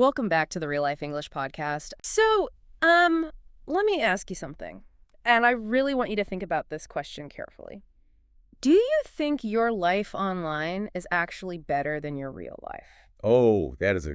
Welcome back to the Real Life English podcast. Let me ask you something. And I really want you to think about this question carefully. Do you think your life online is actually better than your real life? Oh, that is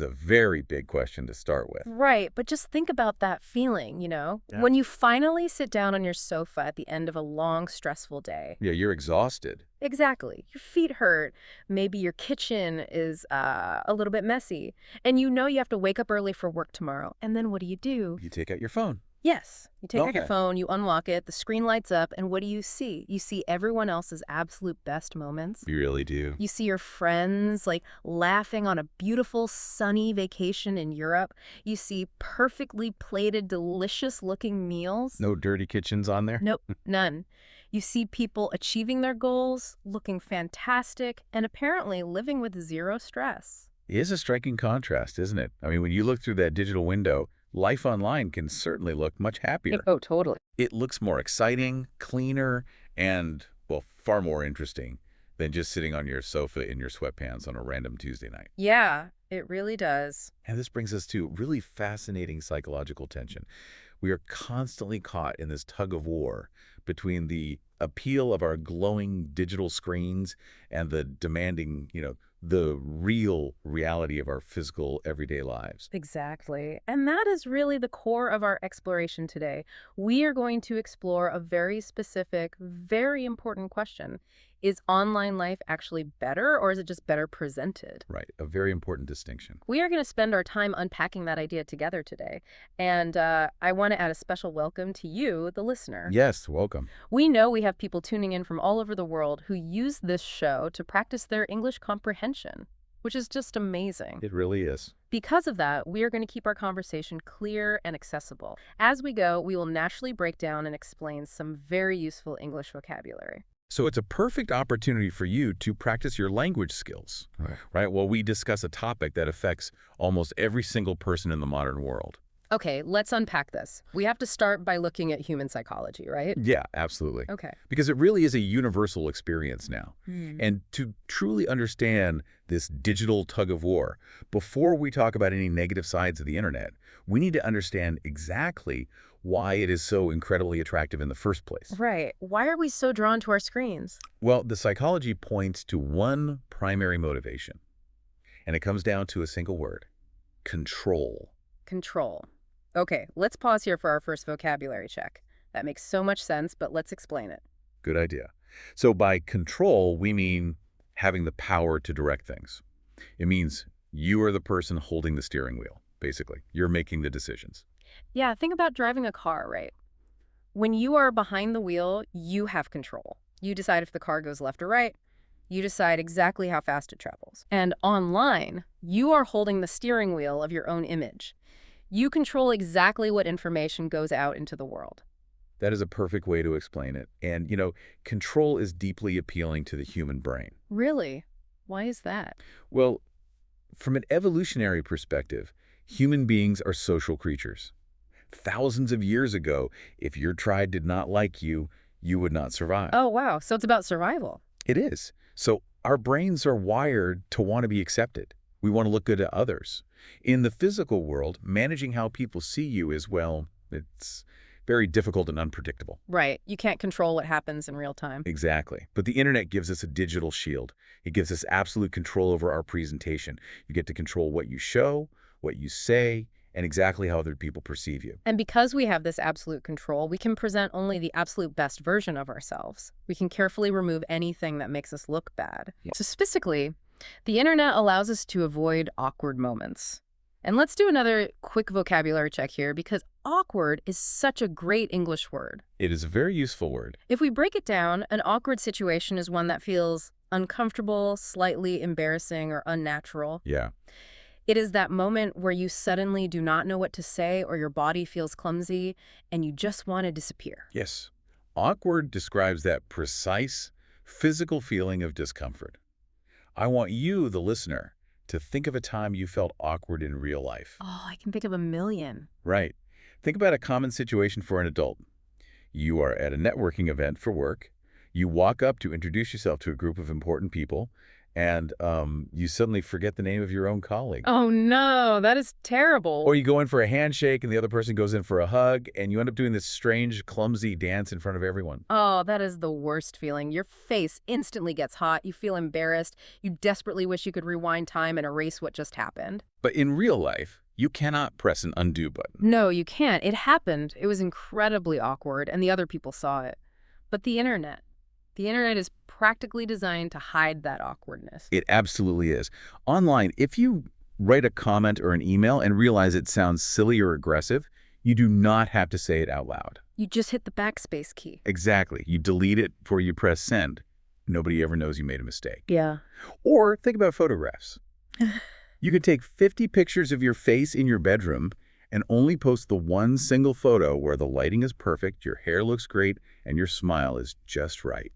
a very big question to start with. Right, but just think about that feeling, Yeah. when you finally sit down on your sofa at the end of a long, stressful day. Yeah, you're exhausted. Exactly. Your feet hurt. Maybe your kitchen is a little bit messy. And you know you have to wake up early for work tomorrow. And then what do? You take out your phone. Yes. You take out your Okay. phone, you unlock it, the screen lights up, and what do you see? You see everyone else's absolute best moments. You really do. You see your friends, like, laughing on a beautiful, sunny vacation in Europe. You see perfectly plated, delicious-looking meals. No dirty kitchens on there? Nope, none. You see people achieving their goals, looking fantastic, and apparently living with zero stress. It is a striking contrast, isn't it? I mean, when you look through that digital window, life online can certainly look much happier. Oh, totally. It looks more exciting, cleaner, and, well, far more interesting than just sitting on your sofa in your sweatpants on a random Tuesday night. Yeah, it really does. And this brings us to really fascinating psychological tension. We are constantly caught in this tug of war between the appeal of our glowing digital screens and the demanding, the real reality of our physical everyday lives. Exactly. And that is really the core of our exploration today. We are going to explore a very specific, very important question. Is online life actually better, or is it just better presented? Right, a very important distinction. We are going to spend our time unpacking that idea together today. And I want to add a special welcome to you, the listener. Yes, welcome. We know we have people tuning in from all over the world who use this show to practice their English comprehension, which is just amazing. It really is. Because of that, we are going to keep our conversation clear and accessible. As we go, we will naturally break down and explain some very useful English vocabulary. So it's a perfect opportunity for you to practice your language skills, right? While we discuss a topic that affects almost every single person in the modern world. Okay, let's unpack this. We have to start by looking at human psychology, right? Yeah, absolutely. Okay. Because it really is a universal experience now. Hmm. And to truly understand this digital tug of war, before we talk about any negative sides of the internet, we need to understand exactly why it is so incredibly attractive in the first place. Right. Why are we so drawn to our screens? Well, the psychology points to one primary motivation, and it comes down to a single word: control. Control. Okay, let's pause here for our first vocabulary check. That makes so much sense, but let's explain it. Good idea. So by control, we mean having the power to direct things. It means you are the person holding the steering wheel, basically. You're making the decisions. Yeah, think about driving a car, right? When you are behind the wheel, you have control. You decide if the car goes left or right. You decide exactly how fast it travels. And online, you are holding the steering wheel of your own image. You control exactly what information goes out into the world. That is a perfect way to explain it. And, control is deeply appealing to the human brain. Really? Why is that? Well, from an evolutionary perspective, human beings are social creatures. Thousands of years ago, if your tribe did not like you, you would not survive. Oh, wow. So it's about survival. It is. So our brains are wired to want to be accepted. We want to look good to others. In the physical world, managing how people see you is, well, it's very difficult and unpredictable. Right. You can't control what happens in real time. Exactly. But the internet gives us a digital shield. It gives us absolute control over our presentation. You get to control what you show, what you say, and exactly how other people perceive you. And because we have this absolute control, we can present only the absolute best version of ourselves. We can carefully remove anything that makes us look bad. Yeah. So specifically, the internet allows us to avoid awkward moments. And let's do another quick vocabulary check here, because awkward is such a great English word. It is a very useful word. If we break it down, an awkward situation is one that feels uncomfortable, slightly embarrassing, or unnatural. Yeah. It is that moment where you suddenly do not know what to say, or your body feels clumsy and you just want to disappear. Yes. Awkward describes that precise physical feeling of discomfort. I want you, the listener, to think of a time you felt awkward in real life. Oh, I can think of a million. Right. Think about a common situation for an adult. You are at a networking event for work. You walk up to introduce yourself to a group of important people, and you suddenly forget the name of your own colleague. Oh no, that is terrible. Or you go in for a handshake and the other person goes in for a hug, and you end up doing this strange, clumsy dance in front of everyone. Oh, that is the worst feeling. Your face instantly gets hot. You feel embarrassed. You desperately wish you could rewind time and erase what just happened. But in real life, you cannot press an undo button. No, you can't. It happened. It was incredibly awkward, and the other people saw it. But the internet is practically designed to hide that awkwardness. It absolutely is. Online, if you write a comment or an email and realize it sounds silly or aggressive, you do not have to say it out loud. You just hit the backspace key. Exactly. You delete it before you press send. Nobody ever knows you made a mistake. Yeah. Or think about photographs. You could take 50 pictures of your face in your bedroom and only post the one single photo where the lighting is perfect, your hair looks great, and your smile is just right.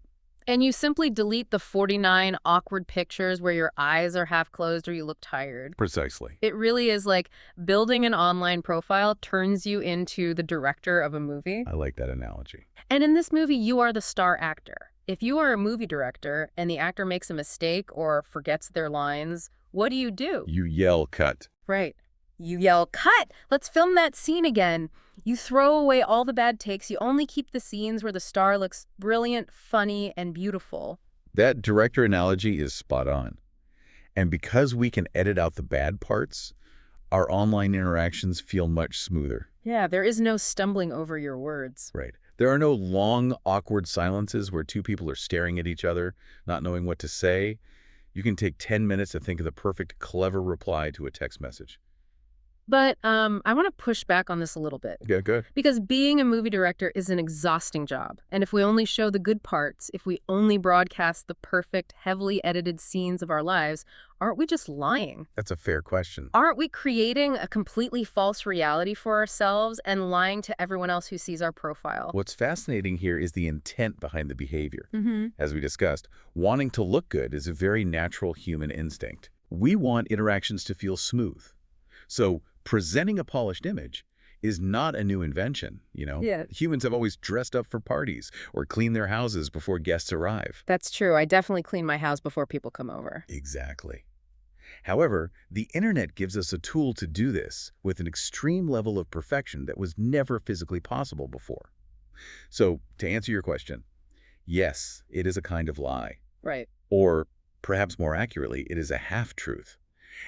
And you simply delete the 49 awkward pictures where your eyes are half closed or you look tired. Precisely. It really is like building an online profile turns you into the director of a movie. I like that analogy. And in this movie, you are the star actor. If you are a movie director and the actor makes a mistake or forgets their lines, what do? You yell cut. Right. You yell, "Cut! Let's film that scene again." You throw away all the bad takes. You only keep the scenes where the star looks brilliant, funny, and beautiful. That director analogy is spot on. And because we can edit out the bad parts, our online interactions feel much smoother. Yeah, there is no stumbling over your words. Right. There are no long, awkward silences where two people are staring at each other, not knowing what to say. You can take 10 minutes to think of the perfect, clever reply to a text message. But I want to push back on this a little bit. Yeah, good. Because being a movie director is an exhausting job. And if we only show the good parts, if we only broadcast the perfect, heavily edited scenes of our lives, aren't we just lying? That's a fair question. Aren't we creating a completely false reality for ourselves and lying to everyone else who sees our profile? What's fascinating here is the intent behind the behavior. Mm-hmm. As we discussed, wanting to look good is a very natural human instinct. We want interactions to feel smooth. So presenting a polished image is not a new invention, you know? Yeah. Humans have always dressed up for parties or cleaned their houses before guests arrive. That's true. I definitely clean my house before people come over. Exactly. However, the internet gives us a tool to do this with an extreme level of perfection that was never physically possible before. So, to answer your question, yes, it is a kind of lie. Right. Or, perhaps more accurately, it is a half-truth.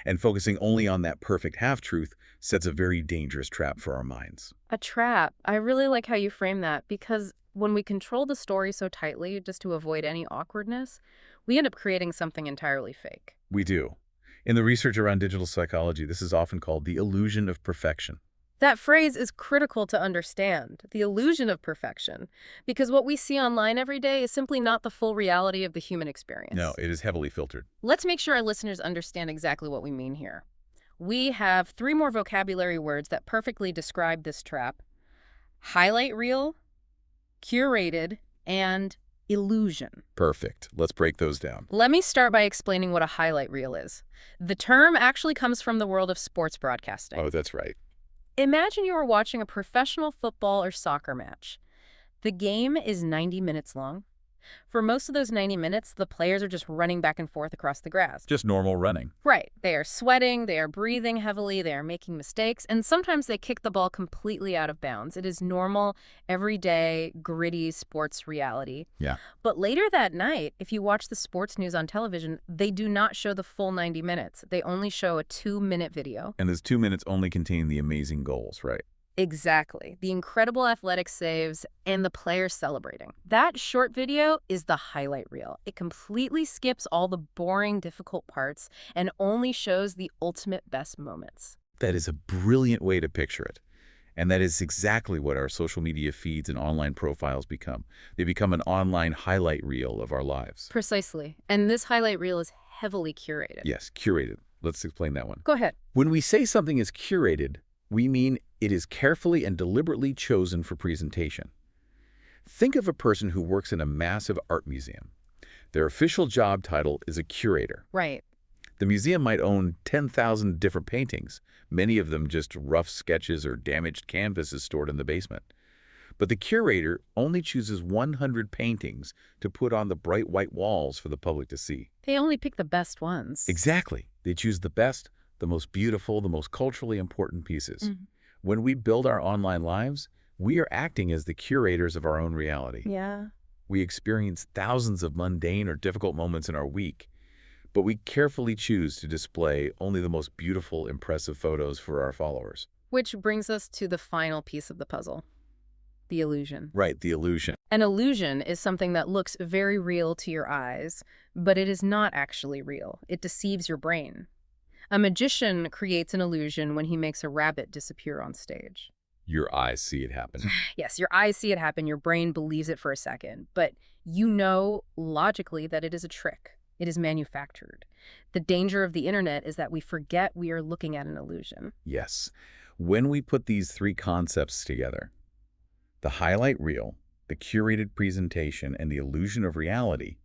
And focusing only on that perfect half-truth sets a very dangerous trap for our minds. A trap. I really like how you frame that because when we control the story so tightly just to avoid any awkwardness, we end up creating something entirely fake. We do. In the research around digital psychology, this is often called the illusion of perfection. That phrase is critical to understand, the illusion of perfection, because what we see online every day is simply not the full reality of the human experience. No, it is heavily filtered. Let's make sure our listeners understand exactly what we mean here. We have 3 more vocabulary words that perfectly describe this trap: highlight reel, curated, and illusion. Perfect. Let's break those down. Let me start by explaining what a highlight reel is. The term actually comes from the world of sports broadcasting. Oh, that's right. Imagine you are watching a professional football or soccer match. The game is 90 minutes long. For most of those 90 minutes, the players are just running back and forth across the grass. Just normal running. Right. They are sweating, they are breathing heavily, they are making mistakes, and sometimes they kick the ball completely out of bounds. It is normal, everyday, gritty sports reality. Yeah. But later that night, if you watch the sports news on television, they do not show the full 90 minutes. They only show a 2-minute video. And those 2 minutes only contain the amazing goals, right? Exactly. The incredible athletic saves and the players celebrating. That short video is the highlight reel. It completely skips all the boring, difficult parts and only shows the ultimate best moments. That is a brilliant way to picture it. And that is exactly what our social media feeds and online profiles become. They become an online highlight reel of our lives. Precisely. And this highlight reel is heavily curated. Yes, curated. Let's explain that one. Go ahead. When we say something is curated, we mean it is carefully and deliberately chosen for presentation. Think of a person who works in a massive art museum. Their official job title is a curator. Right. The museum might own 10,000 different paintings, many of them just rough sketches or damaged canvases stored in the basement. But the curator only chooses 100 paintings to put on the bright white walls for the public to see. They only pick the best ones. Exactly. They choose the best, the most beautiful, the most culturally important pieces. Mhm. When we build our online lives, we are acting as the curators of our own reality. Yeah. We experience thousands of mundane or difficult moments in our week, but we carefully choose to display only the most beautiful, impressive photos for our followers. Which brings us to the final piece of the puzzle, the illusion. Right, the illusion. An illusion is something that looks very real to your eyes, but it is not actually real. It deceives your brain. A magician creates an illusion when he makes a rabbit disappear on stage. Your eyes see it happen. Yes, your eyes see it happen, your brain believes it for a second, but you know logically that it is a trick. It is manufactured. The danger of the internet is that we forget we are looking at an illusion. Yes. When we put these three concepts together, the highlight reel, the curated presentation, and the illusion of reality,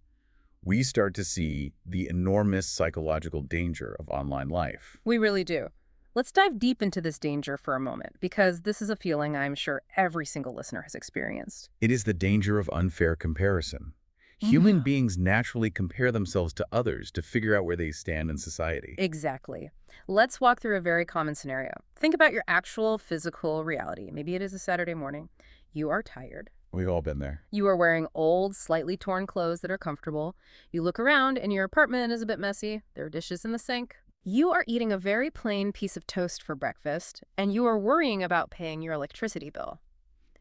we start to see the enormous psychological danger of online life. We really do. Let's dive deep into this danger for a moment, because this is a feeling I'm sure every single listener has experienced. It is the danger of unfair comparison. Human beings naturally compare themselves to others to figure out where they stand in society. Exactly. Let's walk through a very common scenario. Think about your actual physical reality. Maybe it is a Saturday morning. You are tired. We've all been there. You are wearing old, slightly torn clothes that are comfortable. You look around and your apartment is a bit messy. There are dishes in the sink. You are eating a very plain piece of toast for breakfast, and you are worrying about paying your electricity bill.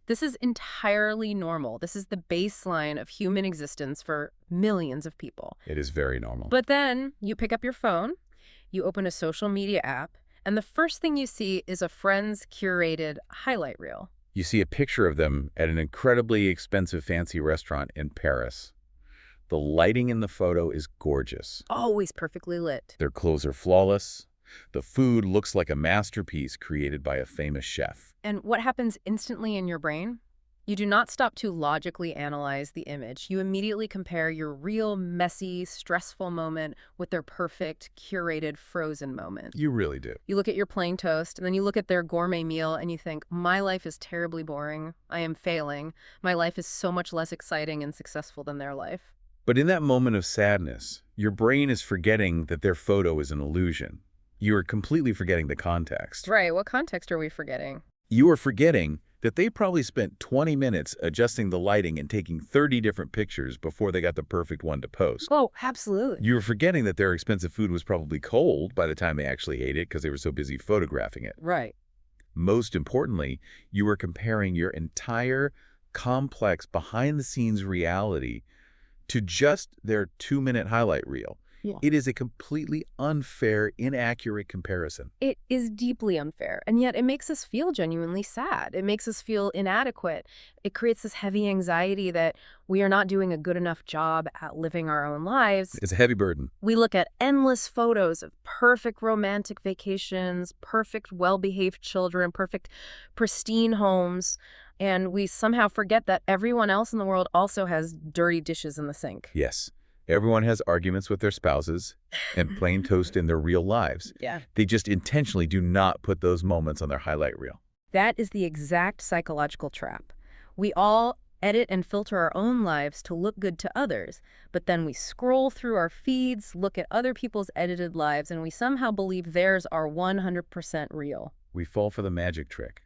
This is entirely normal. This is the baseline of human existence for millions of people. It is very normal. But then you pick up your phone, you open a social media app, and the first thing you see is a friend's curated highlight reel. You see a picture of them at an incredibly expensive fancy restaurant in Paris. The lighting in the photo is gorgeous. Always perfectly lit. Their clothes are flawless. The food looks like a masterpiece created by a famous chef. And what happens instantly in your brain? You do not stop to logically analyze the image. You immediately compare your real, messy, stressful moment with their perfect, curated, frozen moment. You really do. You look at your plain toast, and then you look at their gourmet meal, and you think, my life is terribly boring. I am failing. My life is so much less exciting and successful than their life. But in that moment of sadness, your brain is forgetting that their photo is an illusion. You are completely forgetting the context. Right. What context are we forgetting? You are forgetting that they probably spent 20 minutes adjusting the lighting and taking 30 different pictures before they got the perfect one to post. Oh, absolutely. You were forgetting that their expensive food was probably cold by the time they actually ate it because they were so busy photographing it. Right. Most importantly, you were comparing your entire complex behind-the-scenes reality to just their 2-minute highlight reel. Yeah. It is a completely unfair, inaccurate comparison. It is deeply unfair, and yet it makes us feel genuinely sad. It makes us feel inadequate. It creates this heavy anxiety that we are not doing a good enough job at living our own lives. It's a heavy burden. We look at endless photos of perfect romantic vacations, perfect well-behaved children, perfect pristine homes, and we somehow forget that everyone else in the world also has dirty dishes in the sink. Yes. Everyone has arguments with their spouses and plain toast in their real lives. Yeah. They just intentionally do not put those moments on their highlight reel. That is the exact psychological trap. We all edit and filter our own lives to look good to others, but then we scroll through our feeds, look at other people's edited lives, and we somehow believe theirs are 100% real. We fall for the magic trick.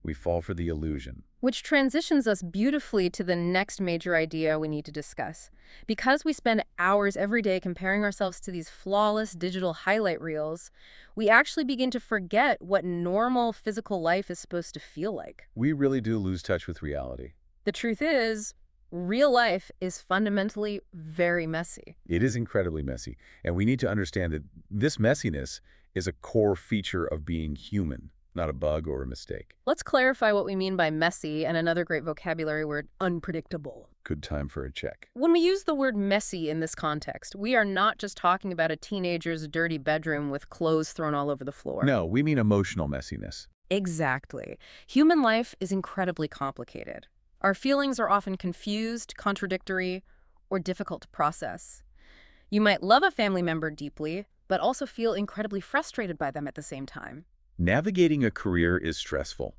We fall for the illusion. Which transitions us beautifully to the next major idea we need to discuss. Because we spend hours every day comparing ourselves to these flawless digital highlight reels, we actually begin to forget what normal physical life is supposed to feel like. We really do lose touch with reality. The truth is, real life is fundamentally very messy. It is incredibly messy, and we need to understand that this messiness is a core feature of being human, not a bug or a mistake. Let's clarify what we mean by messy and another great vocabulary word, unpredictable. Good time for a check. When we use the word messy in this context, we are not just talking about a teenager's dirty bedroom with clothes thrown all over the floor. No, we mean emotional messiness. Exactly. Human life is incredibly complicated. Our feelings are often confused, contradictory, or difficult to process. You might love a family member deeply, but also feel incredibly frustrated by them at the same time. Navigating a career is stressful.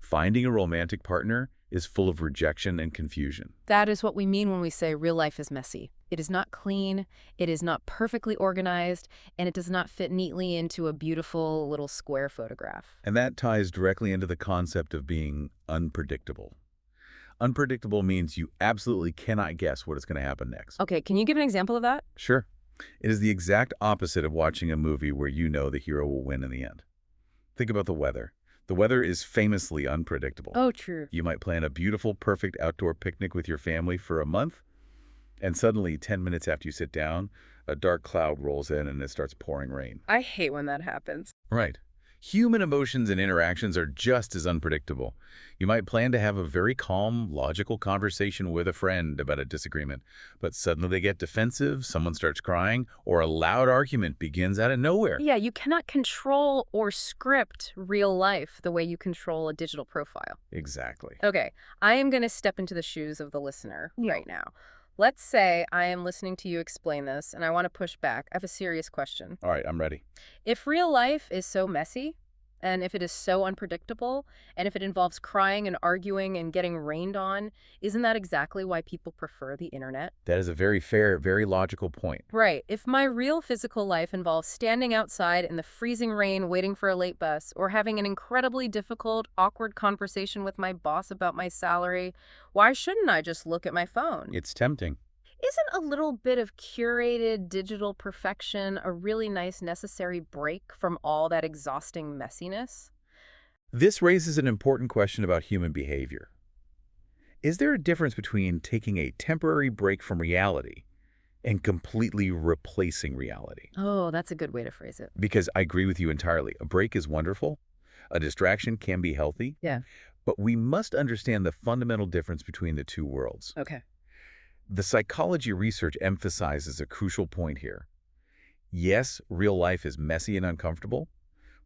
Finding a romantic partner is full of rejection and confusion. That is what we mean when we say real life is messy. It is not clean, it is not perfectly organized, and it does not fit neatly into a beautiful little square photograph. And that ties directly into the concept of being unpredictable. Unpredictable means you absolutely cannot guess what is going to happen next. Okay, can you give an example of that? Sure. It is the exact opposite of watching a movie where you know the hero will win in the end. Think about the weather. The weather is famously unpredictable. Oh, true. You might plan a beautiful, perfect outdoor picnic with your family for a month, and suddenly, 10 minutes after you sit down, a dark cloud rolls in and it starts pouring rain. I hate when that happens. Right. Human emotions and interactions are just as unpredictable. You might plan to have a very calm, logical conversation with a friend about a disagreement, but suddenly they get defensive, someone starts crying, or a loud argument begins out of nowhere. Yeah, you cannot control or script real life the way you control a digital profile. Exactly. Okay, I am going to step into the shoes of the listener right now. Let's say I am listening to you explain this, and I want to push back. I have a serious question. All right, I'm ready. If real life is so messy, and if it is so unpredictable, and if it involves crying and arguing and getting rained on, isn't that exactly why people prefer the internet? That is a very fair, very logical point. Right. If my real physical life involves standing outside in the freezing rain waiting for a late bus, or having an incredibly difficult, awkward conversation with my boss about my salary, why shouldn't I just look at my phone? It's tempting. Isn't a little bit of curated digital perfection a really nice necessary break from all that exhausting messiness? This raises an important question about human behavior. Is there a difference between taking a temporary break from reality and completely replacing reality? Oh, that's a good way to phrase it. Because I agree with you entirely. A break is wonderful. A distraction can be healthy. Yeah. But we must understand the fundamental difference between the two worlds. Okay. The psychology research emphasizes a crucial point here. Yes, real life is messy and uncomfortable,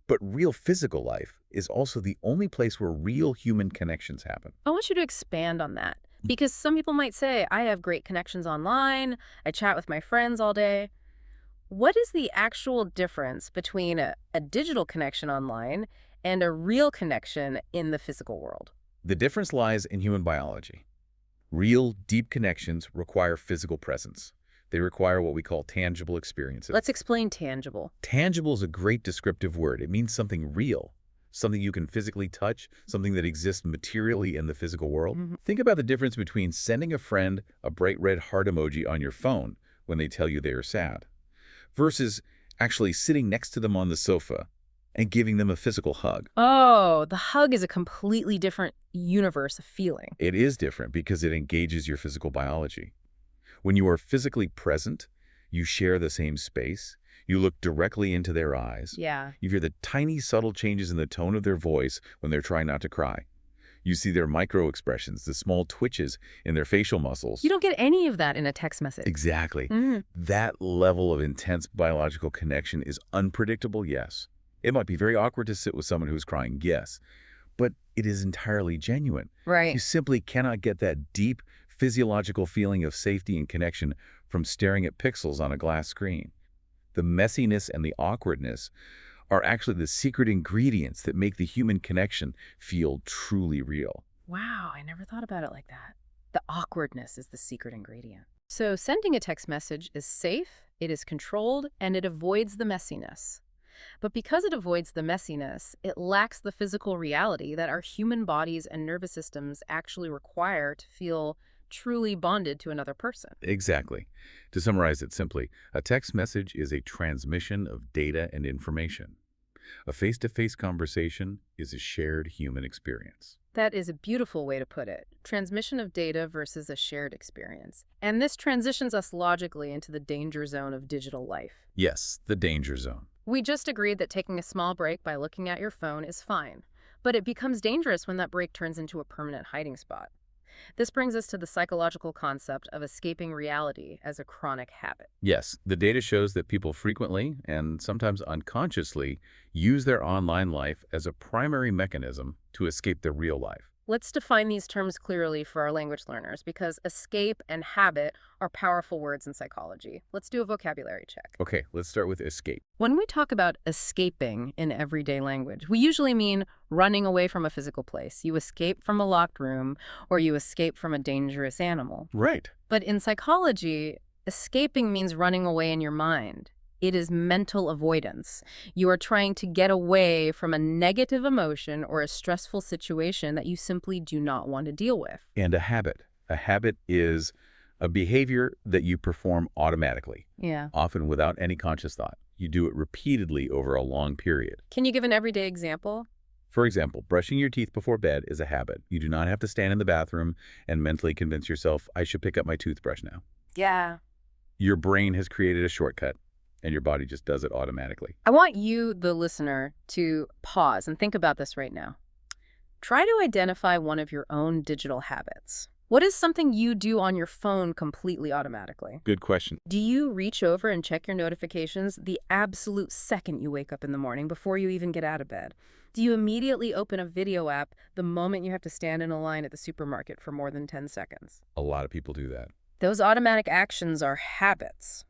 but real physical life is also the only place where real human connections happen. I want you to expand on that because some people might say, I have great connections online, I chat with my friends all day. What is the actual difference between a digital connection online and a real connection in the physical world? The difference lies in human biology. Real, deep connections require physical presence. They require what we call tangible experiences. Let's explain tangible. Tangible is a great descriptive word. It means something real, something you can physically touch, something that exists materially in the physical world. Think about the difference between sending a friend a bright red heart emoji on your phone when they tell you they are sad, versus actually sitting next to them on the sofa and giving them a physical hug. Oh, the hug is a completely different universe of feeling. It is different because it engages your physical biology. When you are physically present, you share the same space, you look directly into their eyes. Yeah. You hear the tiny, subtle changes in the tone of their voice when they're trying not to cry. You see their micro-expressions, the small twitches in their facial muscles. You don't get any of that in a text message. Exactly. That level of intense biological connection is unpredictable, yes. It might be very awkward to sit with someone who's crying, yes, but it is entirely genuine. Right. You simply cannot get that deep physiological feeling of safety and connection from staring at pixels on a glass screen. The messiness and the awkwardness are actually the secret ingredients that make the human connection feel truly real. Wow, I never thought about it like that. The awkwardness is the secret ingredient. So sending a text message is safe, it is controlled, and it avoids the messiness. But because it avoids the messiness, it lacks the physical reality that our human bodies and nervous systems actually require to feel truly bonded to another person. Exactly. To summarize it simply, a text message is a transmission of data and information. A face-to-face conversation is a shared human experience. That is a beautiful way to put it. Transmission of data versus a shared experience. And this transitions us logically into the danger zone of digital life. Yes, the danger zone. We just agreed that taking a small break by looking at your phone is fine, but it becomes dangerous when that break turns into a permanent hiding spot. This brings us to the psychological concept of escaping reality as a chronic habit. Yes, the data shows that people frequently, and sometimes unconsciously, use their online life as a primary mechanism to escape their real life. Let's define these terms clearly for our language learners because escape and habit are powerful words in psychology. Let's do a vocabulary check. Okay, let's start with escape. When we talk about escaping in everyday language, we usually mean running away from a physical place. You escape from a locked room or you escape from a dangerous animal. Right. But in psychology, escaping means running away in your mind. It is mental avoidance. You are trying to get away from a negative emotion or a stressful situation that you simply do not want to deal with. And a habit. A habit is a behavior that you perform automatically, Yeah. often without any conscious thought. You do it repeatedly over a long period. Can you give an everyday example? For example, brushing your teeth before bed is a habit. You do not have to stand in the bathroom and mentally convince yourself, I should pick up my toothbrush now. Yeah. Your brain has created a shortcut, and your body just does it automatically. I want you, the listener, to pause and think about this right now. Try to identify one of your own digital habits. What is something you do on your phone completely automatically? Good question. Do you reach over and check your notifications the absolute second you wake up in the morning before you even get out of bed? Do you immediately open a video app the moment you have to stand in a line at the supermarket for more than 10 seconds? A lot of people do that. Those automatic actions are habits.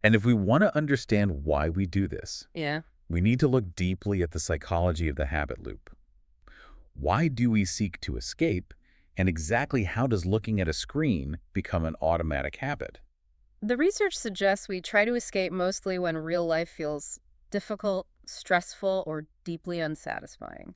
And if we want to understand why we do this, Yeah. we need to look deeply at the psychology of the habit loop. Why do we seek to escape, and exactly how does looking at a screen become an automatic habit? The research suggests we try to escape mostly when real life feels difficult, stressful, or deeply unsatisfying.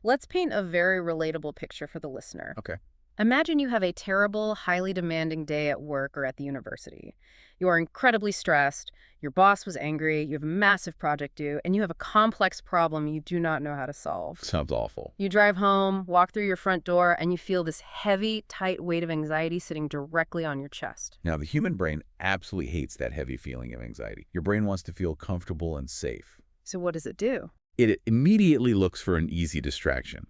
Let's paint a very relatable picture for the listener. Okay. Imagine you have a terrible, highly demanding day at work or at the university. You are incredibly stressed, your boss was angry, you have a massive project due, and you have a complex problem you do not know how to solve. Sounds awful. You drive home, walk through your front door, and you feel this heavy, tight weight of anxiety sitting directly on your chest. Now, the human brain absolutely hates that heavy feeling of anxiety. Your brain wants to feel comfortable and safe. So what does it do? It immediately looks for an easy distraction.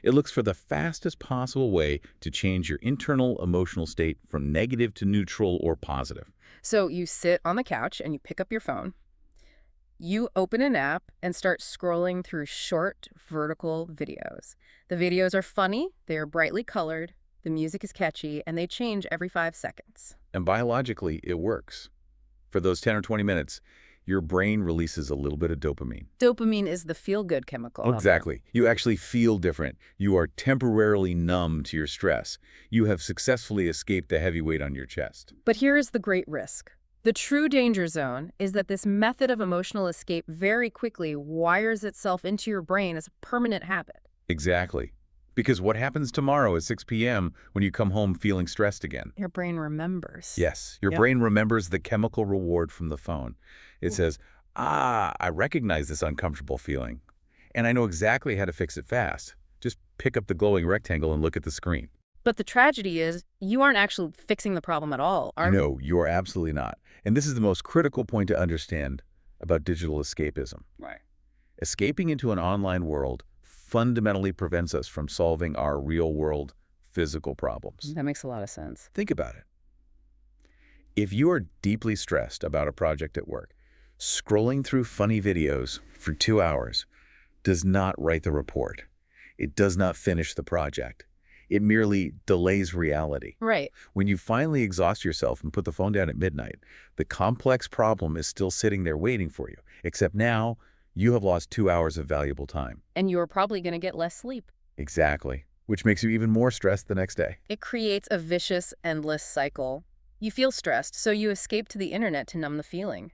It looks for the fastest possible way to change your internal emotional state from negative to neutral or positive. So you sit on the couch and you pick up your phone. You open an app and start scrolling through short, vertical videos. The videos are funny, they are brightly colored, the music is catchy, and they change every 5 seconds. And biologically, it works. For those 10 or 20 minutes, your brain releases a little bit of dopamine. Dopamine is the feel-good chemical. Exactly. You actually feel different. You are temporarily numb to your stress. You have successfully escaped the heavy weight on your chest. But here is the great risk. The true danger zone is that this method of emotional escape very quickly wires itself into your brain as a permanent habit. Exactly. Because what happens tomorrow at 6 p.m. when you come home feeling stressed again? Your brain remembers. Yes, your brain remembers the chemical reward from the phone. It says, I recognize this uncomfortable feeling, and I know exactly how to fix it fast. Just pick up the glowing rectangle and look at the screen. But the tragedy is, you aren't actually fixing the problem at all, are you? No, you're absolutely not. And this is the most critical point to understand about digital escapism. Right. Escaping into an online world fundamentally prevents us from solving our real-world physical problems. That makes a lot of sense. Think about it. If you are deeply stressed about a project at work, scrolling through funny videos for 2 hours does not write the report. It does not finish the project. It merely delays reality. Right. When you finally exhaust yourself and put the phone down at midnight, the complex problem is still sitting there waiting for you, except now you have lost 2 hours of valuable time. And you're probably going to get less sleep. Exactly. Which makes you even more stressed the next day. It creates a vicious, endless cycle. You feel stressed, so you escape to the internet to numb the feeling.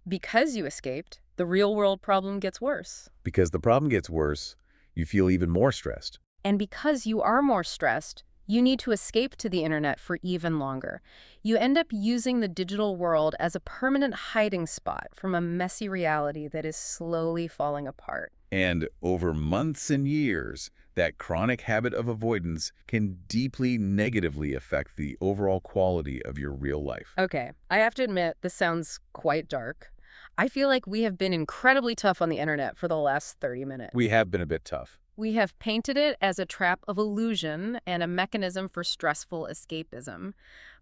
Because you escaped, the real-world problem gets worse. Because the problem gets worse, you feel even more stressed. And because you are more stressed, you need to escape to the internet for even longer. You end up using the digital world as a permanent hiding spot from a messy reality that is slowly falling apart. And over months and years, that chronic habit of avoidance can deeply negatively affect the overall quality of your real life. Okay, I have to admit, this sounds quite dark. I feel like we have been incredibly tough on the internet for the last 30 minutes. We have been a bit tough. We have painted it as a trap of illusion and a mechanism for stressful escapism.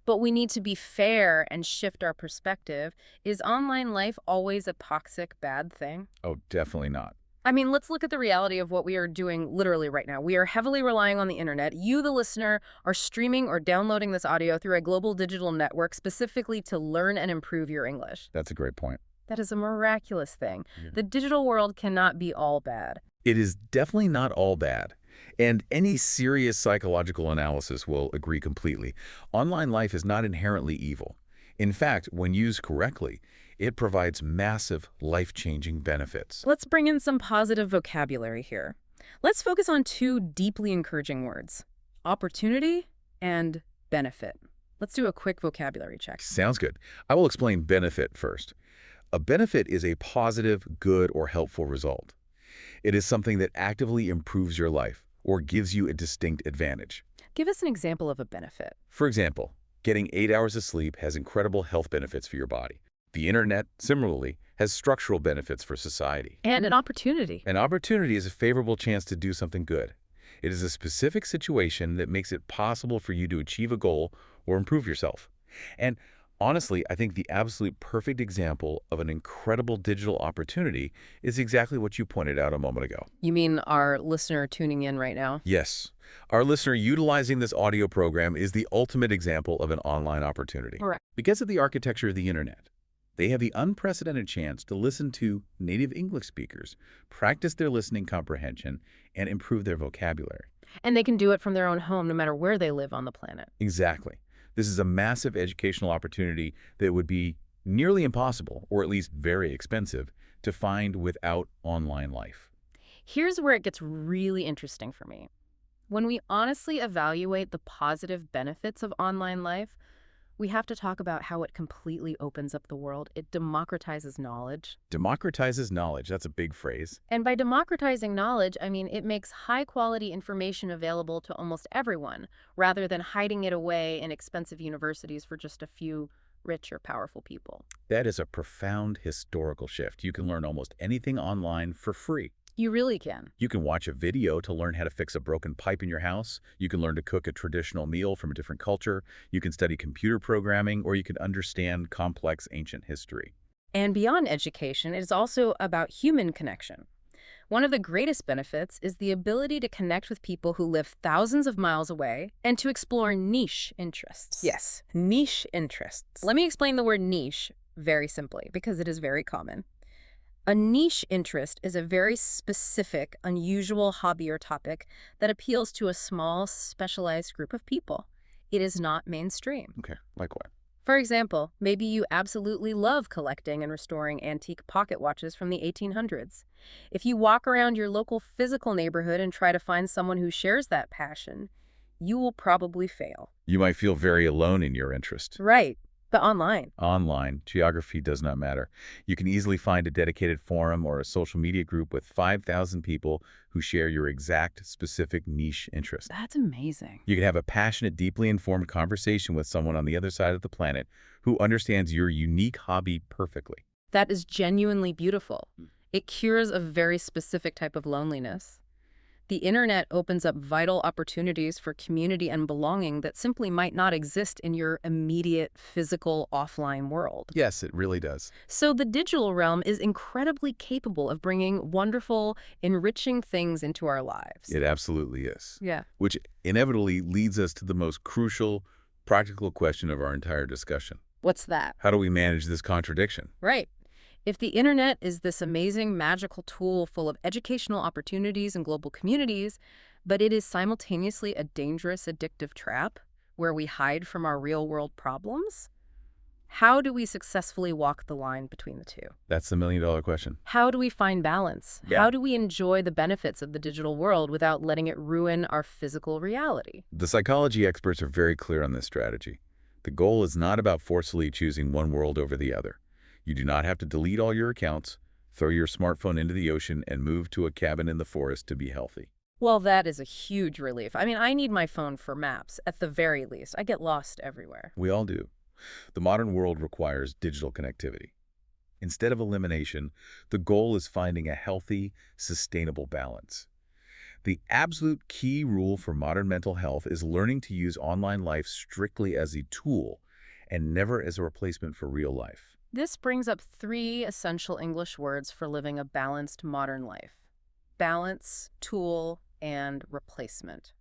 But we need to be fair and shift our perspective. Is online life always a toxic, bad thing? Oh, definitely not. I mean, let's look at the reality of what we are doing literally right now. We are heavily relying on the internet. You, the listener, are streaming or downloading this audio through a global digital network specifically to learn and improve your English. That's a great point. That is a miraculous thing. Yeah. The digital world cannot be all bad. It is definitely not all bad. And any serious psychological analysis will agree completely. Online life is not inherently evil. In fact, when used correctly, it provides massive, life-changing benefits. Let's bring in some positive vocabulary here. Let's focus on two deeply encouraging words: opportunity and benefit. Let's do a quick vocabulary check. Sounds good. I will explain benefit first. A benefit is a positive, good, or helpful result. It is something that actively improves your life or gives you a distinct advantage. Give us an example of a benefit. For example, getting 8 hours of sleep has incredible health benefits for your body. The internet, similarly, has structural benefits for society. And an opportunity. An opportunity is a favorable chance to do something good. It is a specific situation that makes it possible for you to achieve a goal or improve yourself. And honestly, I think the absolute perfect example of an incredible digital opportunity is exactly what you pointed out a moment ago. You mean our listener tuning in right now? Yes, our listener utilizing this audio program is the ultimate example of an online opportunity. Correct. Because of the architecture of the internet, they have the unprecedented chance to listen to native English speakers, practice their listening comprehension, and improve their vocabulary. And they can do it from their own home no matter where they live on the planet. Exactly. This is a massive educational opportunity that would be nearly impossible, or at least very expensive, to find without online life. Here's where it gets really interesting for me. When we honestly evaluate the positive benefits of online life, we have to talk about how it completely opens up the world. It democratizes knowledge. Democratizes knowledge. That's a big phrase. And by democratizing knowledge, I mean it makes high-quality information available to almost everyone, rather than hiding it away in expensive universities for just a few rich or powerful people. That is a profound historical shift. You can learn almost anything online for free. You really can. You can watch a video to learn how to fix a broken pipe in your house. You can learn to cook a traditional meal from a different culture. You can study computer programming, or you can understand complex ancient history. And beyond education, it is also about human connection. One of the greatest benefits is the ability to connect with people who live thousands of miles away and to explore niche interests. Yes, niche interests. Let me explain the word niche very simply, because it is very common. A niche interest is a very specific, unusual hobby or topic that appeals to a small, specialized group of people. It is not mainstream. Okay, like what? For example, maybe you absolutely love collecting and restoring antique pocket watches from the 1800s. If you walk around your local physical neighborhood and try to find someone who shares that passion, you will probably fail. You might feel very alone in your interest. Right, but online. Online, geography does not matter. You can easily find a dedicated forum or a social media group with 5,000 people who share your exact, specific niche interest. That's amazing. You can have a passionate, deeply informed conversation with someone on the other side of the planet who understands your unique hobby perfectly. That is genuinely beautiful. It cures a very specific type of loneliness. The internet opens up vital opportunities for community and belonging that simply might not exist in your immediate physical offline world. Yes, it really does. So the digital realm is incredibly capable of bringing wonderful, enriching things into our lives. It absolutely is. Yeah. Which inevitably leads us to the most crucial, practical question of our entire discussion. What's that? How do we manage this contradiction? Right. If the internet is this amazing, magical tool full of educational opportunities and global communities, but it is simultaneously a dangerous, addictive trap where we hide from our real-world problems, how do we successfully walk the line between the two? That's the million-dollar question. How do we find balance? Yeah. How do we enjoy the benefits of the digital world without letting it ruin our physical reality? The psychology experts are very clear on this strategy. The goal is not about forcefully choosing one world over the other. You do not have to delete all your accounts, throw your smartphone into the ocean, and move to a cabin in the forest to be healthy. Well, that is a huge relief. I mean, I need my phone for maps, at the very least. I get lost everywhere. We all do. The modern world requires digital connectivity. Instead of elimination, the goal is finding a healthy, sustainable balance. The absolute key rule for modern mental health is learning to use online life strictly as a tool and never as a replacement for real life. This brings up 3 essential English words for living a balanced modern life. balance, tool, and replacement.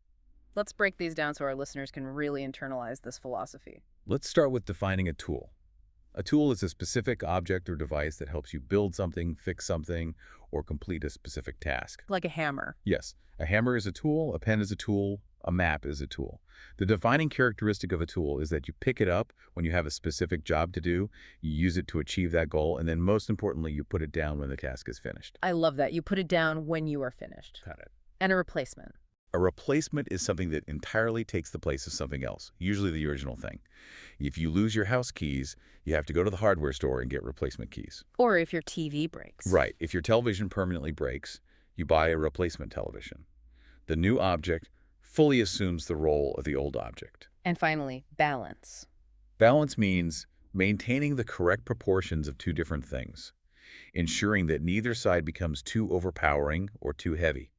Let's break these down so our listeners can really internalize this philosophy. Let's start with defining a tool. A tool is a specific object or device that helps you build something, fix something, or complete a specific task. Like a hammer. Yes, a hammer is a tool, a pen is a tool, a map is a tool. The defining characteristic of a tool is that you pick it up when you have a specific job to do, you use it to achieve that goal, and then most importantly, you put it down when the task is finished. I love that. You put it down when you are finished. Got it. And a replacement. A replacement is something that entirely takes the place of something else, usually the original thing. If you lose your house keys, you have to go to the hardware store and get replacement keys. Or if your TV breaks. Right. If your television permanently breaks, you buy a replacement television. The new object fully assumes the role of the old object. And finally, balance. Balance means maintaining the correct proportions of two different things, ensuring that neither side becomes too overpowering or too heavy.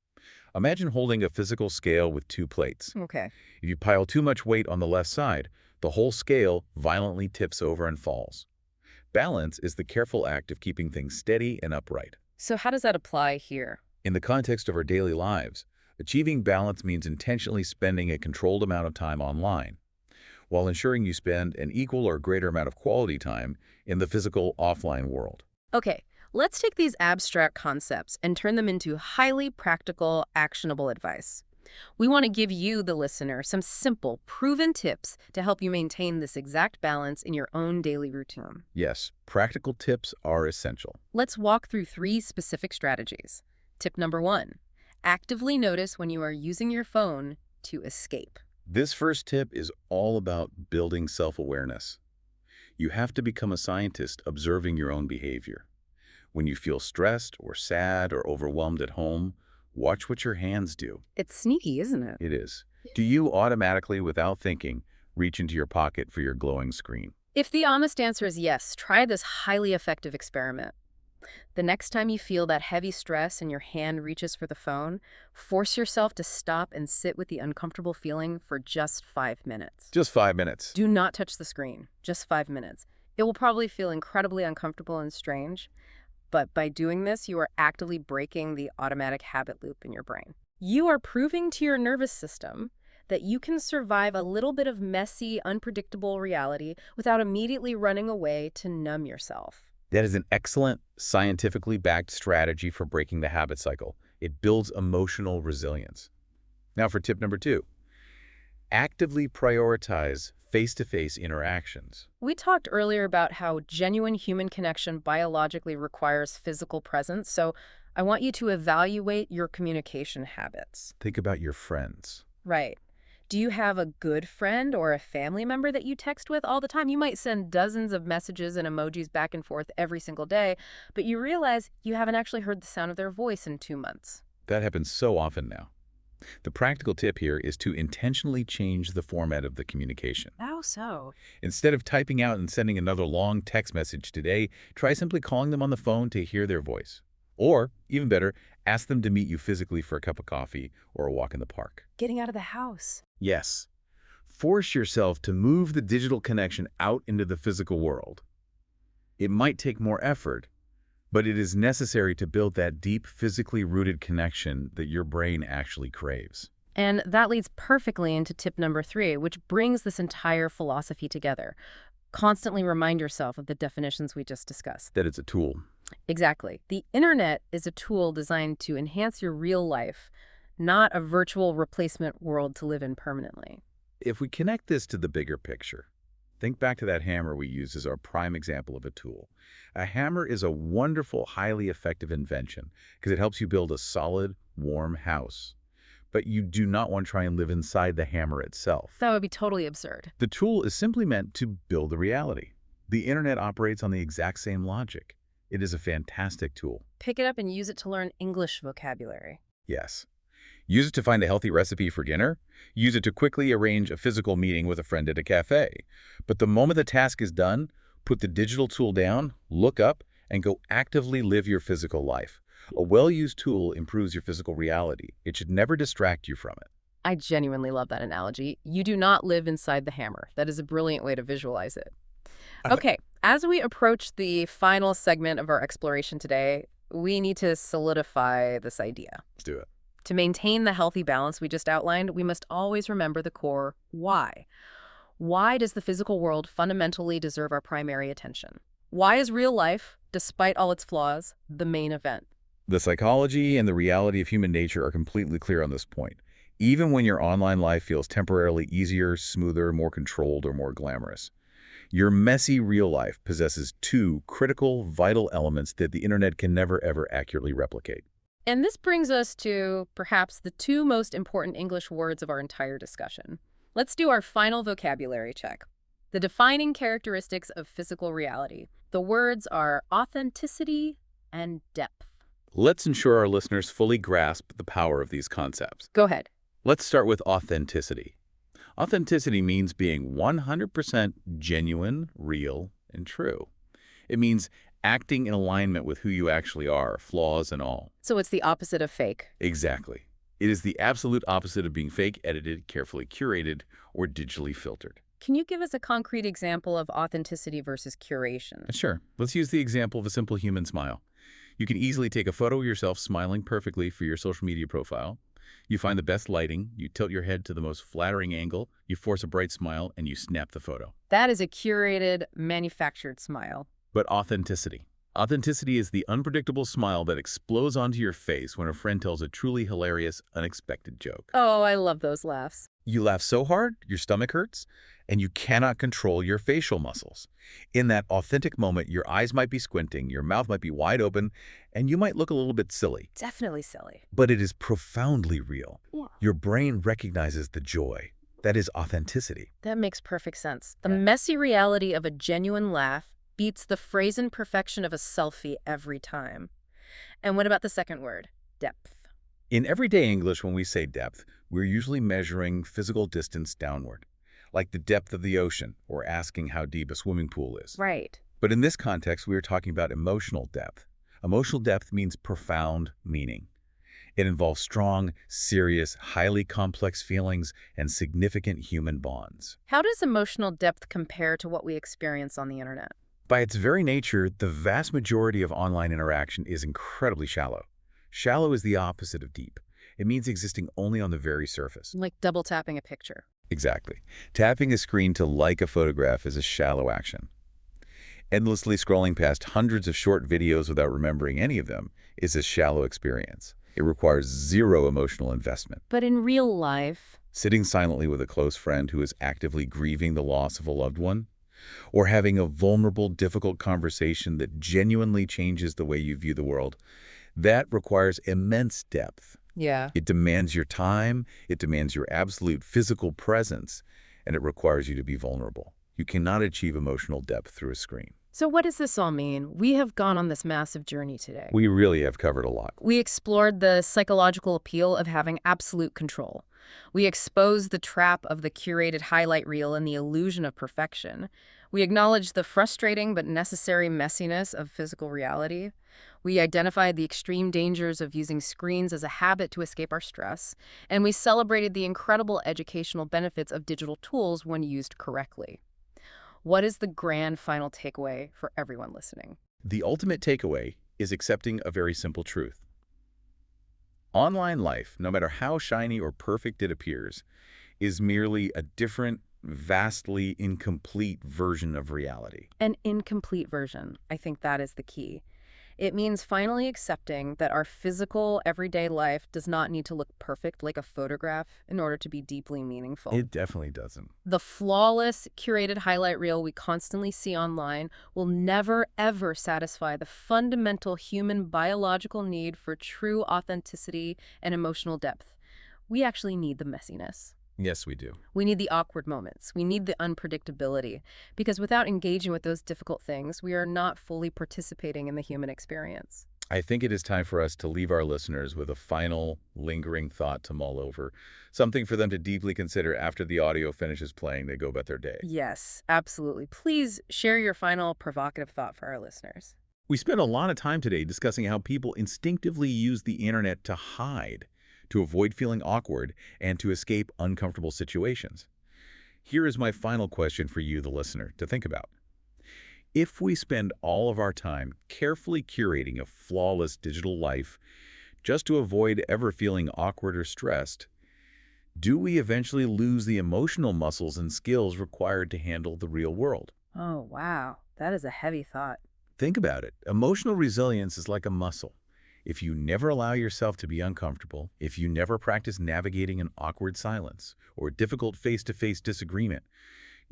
Imagine holding a physical scale with two plates. Okay. If you pile too much weight on the left side, the whole scale violently tips over and falls. Balance is the careful act of keeping things steady and upright. So how does that apply here? In the context of our daily lives, achieving balance means intentionally spending a controlled amount of time online, while ensuring you spend an equal or greater amount of quality time in the physical offline world. Okay, let's take these abstract concepts and turn them into highly practical, actionable advice. We want to give you, the listener, some simple, proven tips to help you maintain this exact balance in your own daily routine. Yes, practical tips are essential. Let's walk through 3 specific strategies. Tip number 1, actively notice when you are using your phone to escape. This first tip is all about building self-awareness. You have to become a scientist observing your own behavior. When you feel stressed or sad or overwhelmed at home, watch what your hands do. It's sneaky, isn't it? It is. Do you automatically, without thinking, reach into your pocket for your glowing screen? If the honest answer is yes, try this highly effective experiment. The next time you feel that heavy stress and your hand reaches for the phone, force yourself to stop and sit with the uncomfortable feeling for just 5 minutes. Just 5 minutes. Do not touch the screen. Just 5 minutes. It will probably feel incredibly uncomfortable and strange, but by doing this, you are actively breaking the automatic habit loop in your brain. You are proving to your nervous system that you can survive a little bit of messy, unpredictable reality without immediately running away to numb yourself. That is an excellent, scientifically backed strategy for breaking the habit cycle. It builds emotional resilience. Now for tip number 2. Actively prioritize face-to-face interactions. We talked earlier about how genuine human connection biologically requires physical presence, so I want you to evaluate your communication habits. Think about your friends. Right. Do you have a good friend or a family member that you text with all the time? You might send dozens of messages and emojis back and forth every single day, but you realize you haven't actually heard the sound of their voice in 2 months. That happens so often now. The practical tip here is to intentionally change the format of the communication. How so? Instead of typing out and sending another long text message today, try simply calling them on the phone to hear their voice. Or, even better, ask them to meet you physically for a cup of coffee or a walk in the park. Getting out of the house. Yes. Force yourself to move the digital connection out into the physical world. It might take more effort, but it is necessary to build that deep, physically rooted connection that your brain actually craves. And that leads perfectly into tip number 3, which brings this entire philosophy together. Constantly remind yourself of the definitions we just discussed. That it's a tool. Exactly. The internet is a tool designed to enhance your real life, not a virtual replacement world to live in permanently. If we connect this to the bigger picture, think back to that hammer we used as our prime example of a tool. A hammer is a wonderful, highly effective invention because it helps you build a solid, warm house. But you do not want to try and live inside the hammer itself. That would be totally absurd. The tool is simply meant to build a reality. The internet operates on the exact same logic. It is a fantastic tool. Pick it up and use it to learn English vocabulary. Yes. Use it to find a healthy recipe for dinner. Use it to quickly arrange a physical meeting with a friend at a cafe. But the moment the task is done, put the digital tool down, look up, and go actively live your physical life. A well-used tool improves your physical reality. It should never distract you from it. I genuinely love that analogy. You do not live inside the hammer. That is a brilliant way to visualize it. Okay, as we approach the final segment of our exploration today, we need to solidify this idea. Let's do it. To maintain the healthy balance we just outlined, we must always remember the core why. Why does the physical world fundamentally deserve our primary attention? Why is real life, despite all its flaws, the main event? The psychology and the reality of human nature are completely clear on this point. Even when your online life feels temporarily easier, smoother, more controlled, or more glamorous, your messy real life possesses two critical, vital elements that the internet can never, ever accurately replicate. And this brings us to perhaps the two most important English words of our entire discussion. Let's do our final vocabulary check. The defining characteristics of physical reality. The words are authenticity and depth. Let's ensure our listeners fully grasp the power of these concepts. Go ahead. Let's start with authenticity. Authenticity means being 100% genuine, real, and true. It means acting in alignment with who you actually are, flaws and all. So it's the opposite of fake. Exactly. It is the absolute opposite of being fake, edited, carefully curated, or digitally filtered. Can you give us a concrete example of authenticity versus curation? Sure. Let's use the example of a simple human smile. You can easily take a photo of yourself smiling perfectly for your social media profile. You find the best lighting, you tilt your head to the most flattering angle, you force a bright smile, and you snap the photo. That is a curated, manufactured smile. But authenticity. Authenticity is the unpredictable smile that explodes onto your face when a friend tells a truly hilarious, unexpected joke. Oh, I love those laughs. You laugh so hard, your stomach hurts, and you cannot control your facial muscles. In that authentic moment, your eyes might be squinting, your mouth might be wide open, and you might look a little bit silly. Definitely silly. But it is profoundly real. Yeah. Your brain recognizes the joy. That is authenticity. That makes perfect sense. The messy reality of a genuine laugh beats the brazen perfection of a selfie every time. And what about the second word? Depth. In everyday English, when we say depth, we're usually measuring physical distance downward, like the depth of the ocean or asking how deep a swimming pool is. Right. But in this context, we are talking about emotional depth. Emotional depth means profound meaning. It involves strong, serious, highly complex feelings and significant human bonds. How does emotional depth compare to what we experience on the internet? By its very nature, the vast majority of online interaction is incredibly shallow. Shallow is the opposite of deep. It means existing only on the very surface. Like double tapping a picture. Exactly. Tapping a screen to like a photograph is a shallow action. Endlessly scrolling past hundreds of short videos without remembering any of them is a shallow experience. It requires zero emotional investment. But in real life, Sitting silently with a close friend who is actively grieving the loss of a loved one, or having a vulnerable, difficult conversation that genuinely changes the way you view the world, that requires immense depth. yeah. It demands your time, it demands your absolute physical presence, and it requires you to be vulnerable. You cannot achieve emotional depth through a screen. So what does this all mean? We have gone on this massive journey today. We really have covered a lot. We explored the psychological appeal of having absolute control. We exposed the trap of the curated highlight reel and the illusion of perfection. We acknowledged the frustrating but necessary messiness of physical reality. We identified the extreme dangers of using screens as a habit to escape our stress. And we celebrated the incredible educational benefits of digital tools when used correctly. What is the grand final takeaway for everyone listening? The ultimate takeaway is accepting a very simple truth. Online life, no matter how shiny or perfect it appears, is merely a different, vastly incomplete version of reality. An incomplete version. I think that is the key. It means finally accepting that our physical, everyday life does not need to look perfect like a photograph in order to be deeply meaningful. It definitely doesn't. The flawless, curated highlight reel we constantly see online will never, ever satisfy the fundamental human biological need for true authenticity and emotional depth. We actually need the messiness. Yes, we do. We need the awkward moments. We need the unpredictability. Because without engaging with those difficult things, we are not fully participating in the human experience. I think it is time for us to leave our listeners with a final, lingering thought to mull over, something for them to deeply consider after the audio finishes playing, they go about their day. Yes, absolutely. Please share your final provocative thought for our listeners. We spent a lot of time today discussing how people instinctively use the internet to hide, to avoid feeling awkward, and to escape uncomfortable situations. Here is my final question for you, the listener, to think about. If we spend all of our time carefully curating a flawless digital life just to avoid ever feeling awkward or stressed, do we eventually lose the emotional muscles and skills required to handle the real world? Oh, wow. That is a heavy thought. Think about it. Emotional resilience is like a muscle. If you never allow yourself to be uncomfortable, if you never practice navigating an awkward silence or difficult face-to-face disagreement,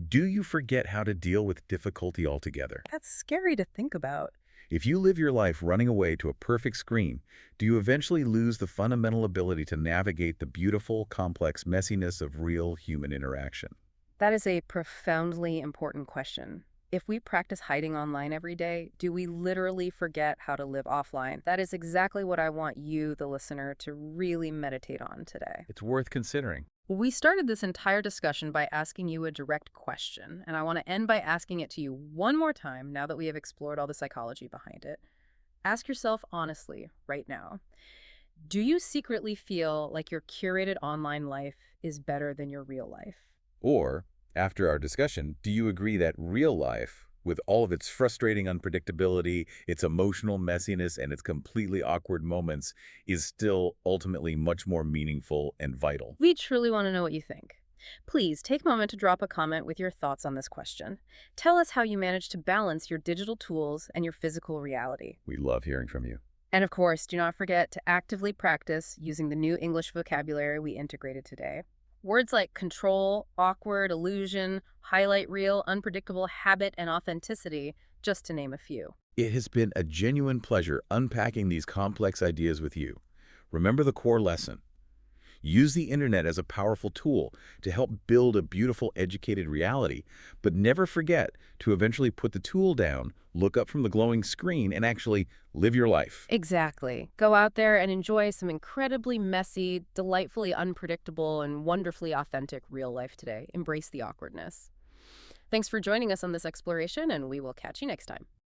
do you forget how to deal with difficulty altogether? That's scary to think about. If you live your life running away to a perfect screen, do you eventually lose the fundamental ability to navigate the beautiful, complex messiness of real human interaction? That is a profoundly important question. If we practice hiding online every day, do we literally forget how to live offline? That is exactly what I want you, the listener, to really meditate on today. It's worth considering. We started this entire discussion by asking you a direct question, and I want to end by asking it to you one more time now that we have explored all the psychology behind it. Ask yourself honestly, right now, do you secretly feel like your curated online life is better than your real life? Or, after our discussion, do you agree that real life, with all of its frustrating unpredictability, its emotional messiness, and its completely awkward moments, is still ultimately much more meaningful and vital? We truly want to know what you think. Please take a moment to drop a comment with your thoughts on this question. Tell us how you manage to balance your digital tools and your physical reality. We love hearing from you. And of course, do not forget to actively practice using the new English vocabulary we integrated today. Words like control, awkward, illusion, highlight reel, unpredictable, habit, and authenticity, just to name a few. It has been a genuine pleasure unpacking these complex ideas with you. Remember the core lesson. Use the internet as a powerful tool to help build a beautiful, educated reality, but never forget to eventually put the tool down, look up from the glowing screen, and actually live your life. Exactly. Go out there and enjoy some incredibly messy, delightfully unpredictable, and wonderfully authentic real life today. Embrace the awkwardness. Thanks for joining us on this exploration, and we will catch you next time.